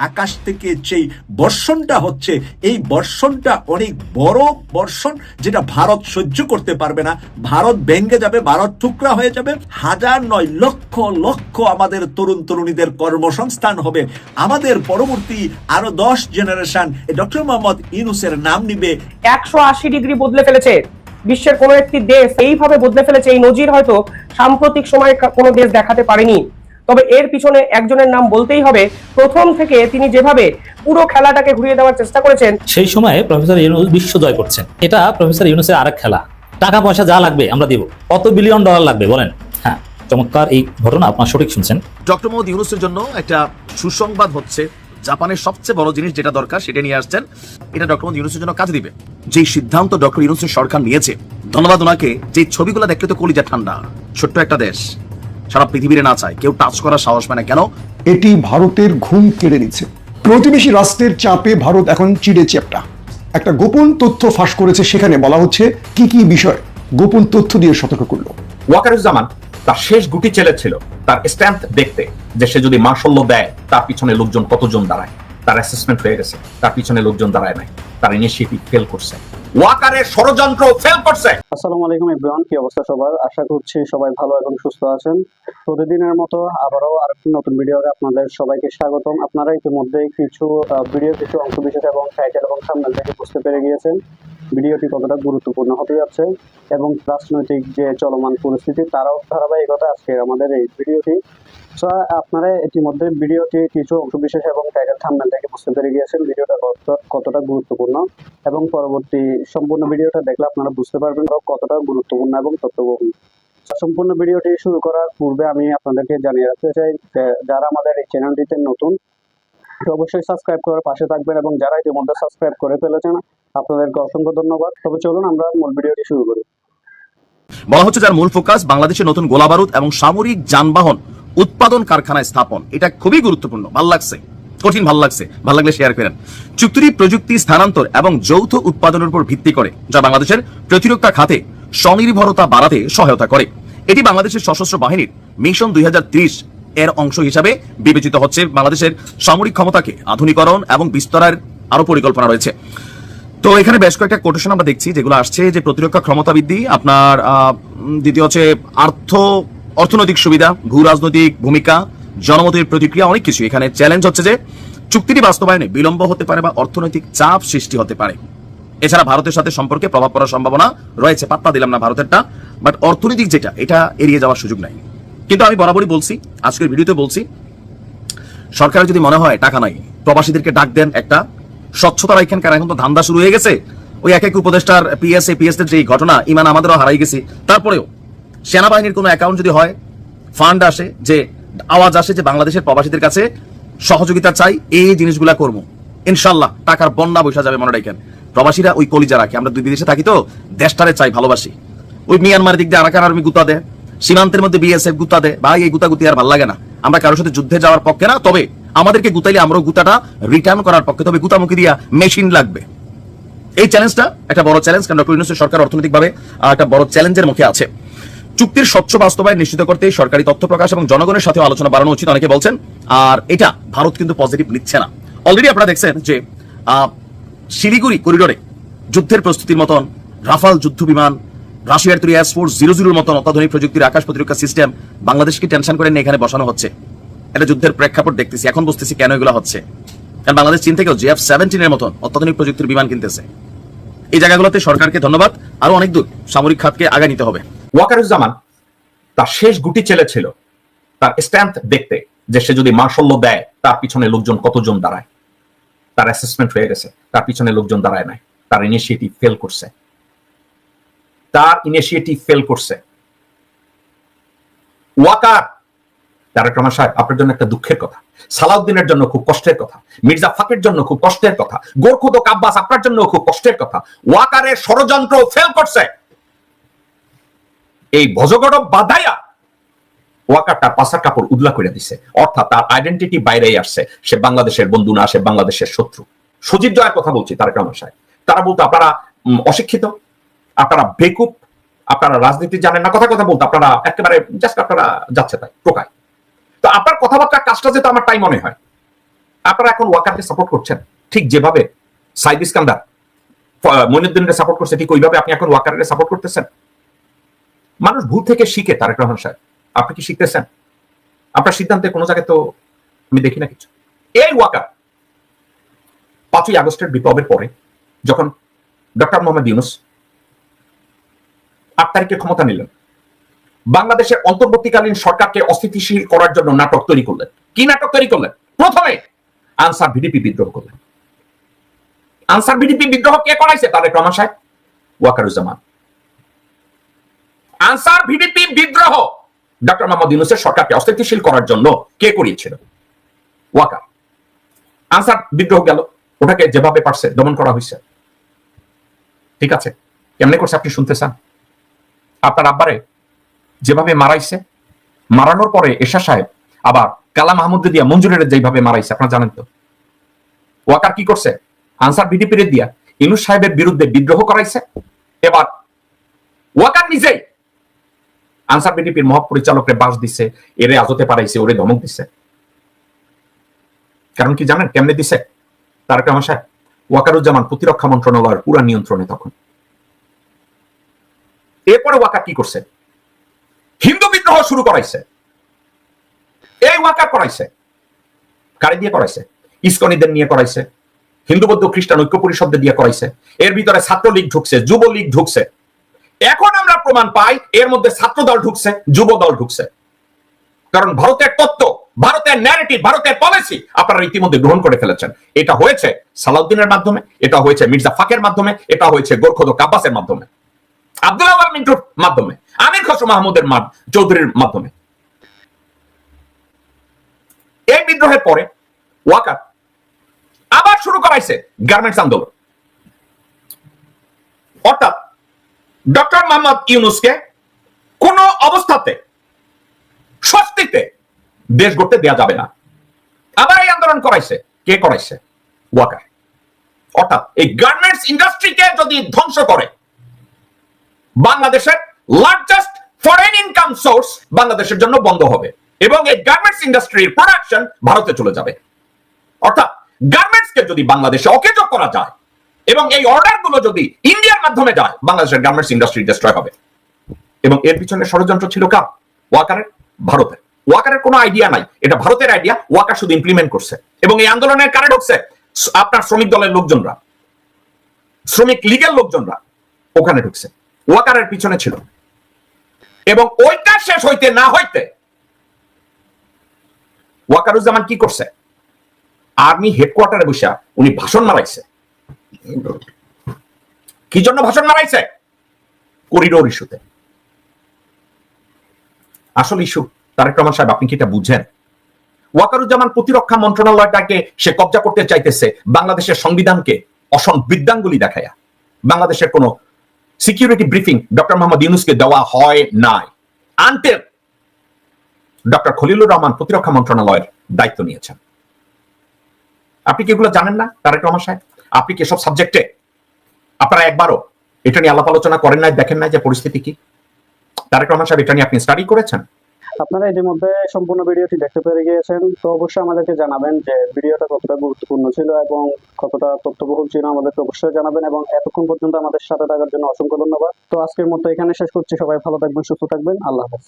আকাশ থেকে যেই বর্ষণটা হচ্ছে, এই বর্ষণটা অনেক বড় বর্ষণ, যেটা ভারত সহ্য করতে পারবে না। ভারত ভেঙে যাবে, ভারত টুকরা হয়ে যাবে। হাজার নয়, লক্ষ লক্ষ আমাদের তরুণ তরুণীদের কর্মসংস্থান হবে। আমাদের পরবর্তী আরো 10 জেনারেশন ডক্টর মোহাম্মদ ইউনূসের নাম নিবে। 180 ডিগ্রি বদলে ফেলেছে বিশ্বের কোন একটি দেশ, এইভাবে বদলে ফেলেছে এই নজির হয়তো সাম্প্রতিক সময়ে কোনো দেশ দেখাতে পারেনি। তবে এর পিছনে একজনের নাম বলতেই হবে। প্রথম থেকে তিনি যেভাবে পুরো খেলাটাকে ঘুরিয়ে দেওয়ার চেষ্টা করেছেন, সেই সময়ে প্রফেসর ইউনূস বিশ্ব জয় করছেন। এটা প্রফেসর ইউনূসের আরেক খেলা। টাকা পয়সা যা লাগবে আমরা দিব। কত বিলিয়ন ডলার লাগবে বলেন? হ্যাঁ, চমৎকার এই ঘটনা, আপনার সঠিক শুনছেন। ডক্টর মোহাম্মদ ইউনূসের জন্য একটা সুসংবাদ হচ্ছে, জাপানের সবচেয়ে বড় জিনিস যেটা দরকার সেটা নিয়ে আসছেন। এটা ডক্টর মোহাম্মদ ইউনূসের জন্য কাজে দিবে। যে সিদ্ধান্ত ডক্টর ইউনূসের সরকার নিয়েছে, ধন্যবাদ ওনাকে। যে ছবিগুলো দেখলে তো কলিজা ঠান্ডা। ছোট্ট একটা দেশ, সারা পৃথিবীরে না চায়, কেউ টাচ করার সাহস পায় না। কেন? এটি ভারতের ঘুম কেড়ে নিচ্ছে। প্রতিবেশী রাষ্ট্রের চাপে ভারত এখন চিড়ে চ্যাপ্টা। একটা গোপন তথ্য ফাঁস করেছে, সেখানে বলা হচ্ছে কি কি বিষয় গোপন তথ্য দিয়ে সতর্ক করলো। ওয়াকারুজ্জামান তার শেষ গুটি ছিল তার স্ট্যাম্প দেখতে, যে সে যদি মার্শাল্লাহ দেয় তার পিছনে লোকজন কতজন দাঁড়ায়। তার অ্যাসেসমেন্ট হয়ে গেছে, তার পিছনে লোকজন দাঁড়ায় নাই। তার ইনিশিয়েটিভ ফেল করছে, ওয়াকারের ষড়যন্ত্র ফেল করছে। আসসালামু আলাইকুম এভরিওয়ান, কি অবস্থা সবার? আশা করছি সবাই ভালো এবং সুস্থ আছেন। প্রতিদিনের মতো আবারও আরেকটি নতুন ভিডিওতে আপনাদের সবাইকে স্বাগতম। আপনারা ইতিমধ্যে কিছু অংশ বিশেষ এবং টাইটেল এবং থাম্বনেল থেকে বুঝতে পেরে গিয়েছেন ভিডিওটি কতটা গুরুত্বপূর্ণ হতে যাচ্ছে এবং রাজনৈতিক যে চলমান পরিস্থিতি তারও ধারাবাহিকতা আজকে আমাদের এই ভিডিওটি। আপনারা ইতিমধ্যে ভিডিওটি কিছু অংশ বিশেষ এবং টাইটেল থাম্বনেল থেকে বুঝতে পেরে গিয়েছেন ভিডিওটা কতটা গুরুত্বপূর্ণ, এবং পরবর্তী সম্পূর্ণ ভিডিওটা দেখলে আপনারা বুঝতে পারবেন কতটা গুরুত্বপূর্ণ এবং তথ্যবহুল। সম্পূর্ণ ভিডিওটি শুরু করার পূর্বে আমি আপনাদেরকে জানিয়ে রাখতে চাই, যারা আমাদের এই চ্যানেলটিতে নতুন অবশ্যই সাবস্ক্রাইব করে পাশে থাকবেন, এবং যারা ইতিমধ্যে সাবস্ক্রাইব করে ফেলেছেন আপনাদেরকে অসংখ্য ধন্যবাদ। তবে চলুন আমরা মূল ভিডিওটি শুরু করি। বলা হচ্ছে যার মূল ফোকাস বাংলাদেশের নতুন গোলাবারুদ এবং সামরিক যানবাহন উৎপাদন কারখানায় স্থাপন। এটা খুবই গুরুত্বপূর্ণ। ভালো লাগছে, কঠিন ভালো লাগছে, ভালো লাগলে শেয়ার করেন। চুক্তিটি প্রযুক্তি স্থানান্তর এবং যৌথ উৎপাদনের উপর ভিত্তি করে, যা বাংলাদেশের প্রতিরক্ষা খাতে স্বনির্ভরতা বাড়াতে সহায়তা করে। এটি বাংলাদেশের সশস্ত্র বাহিনীর মিশন 2030 এর অংশ হিসাবে বিবেচিত হচ্ছে। বাংলাদেশের সামরিক ক্ষমতাকে আধুনিকরণ এবং বিস্তারের আরো পরিকল্পনা রয়েছে। তো এখানে বেশ কয়েকটা কোটেশন আমরা দেখছি যেগুলো আসছে, যে প্রতিরক্ষা ক্ষমতা বৃদ্ধি, আপনার দ্বিতীয় হচ্ছে অর্থনৈতিক সুবিধা, ভূ রাজনৈতিক ভূমিকা, জনমতের প্রতিক্রিয়া, অনেক কিছু। এখানে চ্যালেঞ্জ হচ্ছে যে চুক্তিটি বাস্তবায়নে বিলম্ব হতে পারে বা অর্থনৈতিক চাপ সৃষ্টি হতে পারে। এছাড়া ভারতের সাথে সম্পর্কে প্রভাব পড়ার সম্ভাবনা রয়েছে। পাত্তা দিলাম না ভারতেরটা, বাট অর্থনৈতিক যেটা, এটা এড়িয়ে যাওয়ার সুযোগ নাই। কিন্তু আমি বরাবরই বলছি, আজকের ভিডিওতে বলছি, সরকারের যদি মনে হয় টাকা নাই, প্রবাসীদেরকে ডাক দেন, একটা স্বচ্ছতা রাখেন। কারণ এখন তো ধান্দা শুরু হয়ে গেছে। ওই এক উপদেষ্টার পিএস এর যে ঘটনা, ইমান আমাদেরও হারাই গেছি। তারপরেও সেনাবাহিনীর কোনো অ্যাকাউন্ট যদি হয়, ফান্ড আসে, যে আওয়াজ আসে যে বাংলাদেশের প্রবাসীদের কাছে সহযোগিতা চাই, এই জিনিসগুলা করবো, ইনশাল্লাহ টাকার বন্যা বসা যাবে। মনে রাখেন, প্রবাসীরা ওই কলিজা রাখে। আমরা দুই বিদেশে থাকি তো দেশটারে চাই, ভালোবাসি। ওই মিয়ানমার দিক দিয়ে আরাকান আর্মি গুতা দেয়, সীমান্তের মধ্যে বিএসএফ গুতা দেয়। ভাই, এই গুতাগুতি আর ভালো লাগে না। আমরা কারোর সাথে যুদ্ধে যাওয়ার পক্ষে না, তবে আমাদেরকে গুতাইলে আমরাও গুতাটা রিটার্ন করার পক্ষে। তবে গুতামুখী দিয়া মেশিন লাগবে। এই চ্যালেঞ্জটা একটা বড় চ্যালেঞ্জ, কারণ ডক্টর ইউনূসের সরকার অর্থনৈতিকভাবে একটা বড় চ্যালেঞ্জের মুখে আছে। চুক্তির স্বচ্ছ বাস্তবায়ন নিশ্চিত করতে সরকারি তথ্য প্রকাশ এবং জনগণের সাথে আলোচনা বাড়ানো উচিত, অনেকে বলছেন। আর এটা ভারত কিন্তু পজিটিভ নিচ্ছে না। অলরেডি আপনারা দেখছেন যে শিলিগুড়ি করিডোরে যুদ্ধের প্রস্তুতির মতন রাফাল যুদ্ধ বিমান, রাশিয়ার তৈরি এয়ারফোর্স 00 মতন অত্যাধুনিক প্রযুক্তির আকাশ প্রতিরক্ষা সিস্টেম বাংলাদেশকে টেনশন করে নিয়ে এখানে বসানো হচ্ছে। এটা যুদ্ধের প্রেক্ষাপট দেখতেছি। এখন বুঝতেছি কেন এগুলো হচ্ছে। কারণ বাংলাদেশ চীন থেকেও JF-17 এর মতন অত্যাধুনিক প্রযুক্তির বিমান কিনতেছে। এই জায়গাগুলোতে সরকারকে ধন্যবাদ। আরো অনেক দূর সামরিক খাতকে আগায় নিতে হবে। ওয়াকারুজ্জামান তার শেষ গুটি ছিল তার স্ট্যাম্প দেখতে, যে সে যদি মার্শাল্লাহ দেয় তার পিছনে লোকজন কতজন দাঁড়ায়। তার অ্যাসেসমেন্ট হয়ে গেছে, তার পিছনে লোকজন দাঁড়ায় নাই। তার ইনিশিয়েটিভ ফেল করছে, ওয়াকার। তারেক রহমান সাহেব, আপনার জন্য একটা দুঃখের কথা, সালাউদ্দিনের জন্য খুব কষ্টের কথা, মির্জা ফাকির জন্য খুব কষ্টের কথা, গোরখুদক আব্বাস আপনার জন্য খুব কষ্টের কথা। ওয়াকারের ষড়যন্ত্র ফেল করছে। এই ভজগড় বাধাইয়া ওয়াকার তার পাশার কাপড় উদলা করে দিছে। অর্থাৎ তার আইডেন্টিটি বাইরেই আসছে। সে বাংলাদেশের বন্ধু না, সে বাংলাদেশের শত্রু। সজীব জয়ের কথা বলছি, তারেক রহমান সাহেব। তারা বলতো আপনারা অশিক্ষিত, আপনারা বেকুব, আপনারা রাজনীতি জানেন না। কথা বলতো আপনারা একেবারে জাস্ট আপনারা যাচ্ছে তাই টোকায়। তো আপনার কথাবার্তা কাজটা যেতে আমার তাই মনে হয়। আপনারা এখন ওয়াকারকে সাপোর্ট করছেন ঠিক যেভাবে সাইদ ইস্কান্দার মঈনুদ্দিনকে সাপোর্ট করছে, ঠিক ওইভাবে আপনি এখন ওয়াকারকে সাপোর্ট করতেছেন। মানুষ ভুল থেকে শিখে, তারেক রহমান সাহেব আপনি কি শিখতেছেন? আপনার সিদ্ধান্তে কোনো জায়গায় তো আমি দেখি না কিছু। এই ওয়াকার 5ই আগস্টের বিপ্লবের পরে যখন ডক্টর মোহাম্মদ ইউনূস 8 তারিখে ক্ষমতা নিলেন, বাংলাদেশের অন্তর্বর্তীকালীন সরকারকে অস্থিতিশীল করার জন্য নাটক তৈরি করলেন। কি নাটক তৈরি করলেন? প্রথমে আনসার ভিডিপি বিদ্রোহ করলেন। আনসার ভিডিপি বিদ্রোহ কে করাইছে? তারেক রহমান সাহেব, ওয়াকারুজ্জামান। আনসার ভিডিপি বিদ্রোহ ডক্টর মোহাম্মদ ইউনূসের সরকারকে অস্থিতিশীল করার জন্য কে করিয়েছিল? ওয়াকার। আনসার বিদ্রোহ গেল, ওটাকে যেভাবে পারছে দমন করা হয়েছে। ঠিক আছে, কেমনে করছে আপনি শুনতে চান? আপনার আব্বারে যেভাবে মারাইছে, মারানোর পরে এরশাদ সাহেব আবার কালা মাহমুদ দিয়া মঞ্জুরের যেভাবে মারাইছে আপনারা জানেন তো। ওয়াকার কি করছে? আনসার ভিডিপির দিয়া ইউনূস সাহেবের বিরুদ্ধে বিদ্রোহ করাইছে। এবার ওয়াকার নিজেই আনসার ভিডিপির মহাপরিচালকরে বাস দিছে, এরে আজতে পারাইছে, ওরে ধমক দিছে। কারণ কি জানেন কেমনে দিছে? তারেক রহমান সাহেব, ওয়াকারুজ্জামান প্রতিরক্ষা মন্ত্রণালয়ের পুরা নিয়ন্ত্রণে তখন। এরপরে ওয়াকার কি করছে? হিন্দু বিদ্রোহ শুরু করাইছে। এই ওয়াকার করাইছে। কারে দিয়ে করাইছে? ইসকনিদের নিয়ে করাইছে, হিন্দু বৌদ্ধ খ্রিস্টান ঐক্য পরিষদদের দিয়ে করাইছে। এর ভিতরে ছাত্রলীগ ঢুকছে, যুবলীগ ঢুকছে। এখন আমরা প্রমাণ পাই এর মধ্যে ছাত্র দল ঢুকছে, যুব দল ঢুকছে। কারণ ভারতের তত্ত্ব, ভারতের ন্যারেটিভ, ভারতের পলিসি আপনারা ইতিমধ্যে গ্রহণ করে ফেলেছেন। এটা হয়েছে সালাউদ্দিনের মাধ্যমে, এটা হয়েছে মির্জা ফাকের মাধ্যমে, এটা হয়েছে গোরখোদ আব্বাসের মাধ্যমে, আব্দুল আওয়াল মিন্টুর মাধ্যমে, আমির খসরু মাহমুদের চৌধুরীর মাধ্যমে। এই বিদ্রোহের পরে ওয়াকার আবার শুরু করাইছে গার্মেন্টস আন্দোলন। অর্থাৎ ডক্টর মোহাম্মদ ইউনূসকে কোন অবস্থাতে স্বস্তিতে দেশ গড়তে দেওয়া যাবে না। আবার এই আন্দোলন করাইছে। কে করাইছে? ওয়াকার। অর্থাৎ এই গার্মেন্টস ইন্ডাস্ট্রিকে যদি ধ্বংস করে, বাংলাদেশের লার্জেস্ট ফরেন ইনকাম সোর্স বাংলাদেশের জন্য বন্ধ হবে এবং এই গার্মেন্টস ইন্ডাস্ট্রির প্রোডাকশন ভারতে চলে যাবে। অর্থাৎ গার্মেন্টসকে যদি বাংলাদেশে অকেজ করা যায় এবং এই অর্ডার গুলো যদি ইন্ডিয়ার মাধ্যমে যায়, বাংলাদেশের গার্মেন্টস ইন্ডাস্ট্রি ডিস্ট্রয় হবে। এবং এর পিছনে ষড়যন্ত্র ছিল কার? ওয়াকারের, ভারতের। ওয়াকারের কোনো আইডিয়া নাই, এটা ভারতের আইডিয়া, ওয়াকার শুধু ইমপ্লিমেন্ট করছে। এবং এই আন্দোলনের কারে ঢুকছে? আপনার শ্রমিক দলের লোকজনরা, শ্রমিক লীগের লোকজনরা ওখানে ঢুকছে, ওয়াকারের পিছনে ছিল। এবং ওইটা শেষ হইতে না হইতে ওয়াকারুজ্জামান কি করছে? আর্মি হেডকোয়ার্টারে বসে উনি ভাষণ মারাইছে। কি জন্য ভাষণ মারাইছে? করিডোর ইস্যুতে। আসল ইস্যু তারেক রহমান সাহেব, আপনি কি এটা বুঝেন? ওয়াকারুজ্জামান প্রতিরক্ষা মন্ত্রণালয়টাকে সে কব্জা করতে চাইতেছে বাংলাদেশের সংবিধানকে অসংবিধানগুলি দেখায়া। বাংলাদেশের কোন সিকিউরিটি ব্রিফিং ডক্টর মোহাম্মদ ইউনূসকে দেওয়া হয় নাই আনটিল ডক্টর খলিলুর রহমান প্রতিরক্ষা মন্ত্রণালয়ের দায়িত্ব নিয়েছেন। আপনি কি এগুলো জানেন না তারেক রহমান সাহেব? আপনি কি এসব সাবজেক্টে আপনারা একবারও এটা নিয়ে আলাপ আলোচনা করেন নাই, দেখেন নাই যে পরিস্থিতি কি? তারেক রহমান সাহেব, এটা নিয়ে আপনি স্টাডি করেছেন? আপনারা ইতিমধ্যে সম্পূর্ণ ভিডিওটি দেখতে পেরে গিয়েছেন। তো অবশ্যই আমাদেরকে জানাবেন যে ভিডিওটা কতটা গুরুত্বপূর্ণ ছিল এবং কতটা তথ্যবহুল ছিল, আমাদেরকে অবশ্যই জানাবেন। এবং এতক্ষণ পর্যন্ত আমাদের সাথে থাকার জন্য অসংখ্য ধন্যবাদ। তো আজকের মতো এখানে শেষ করছি। সবাই ভালো থাকবেন, সুস্থ থাকবেন। আল্লাহ হাফেজ।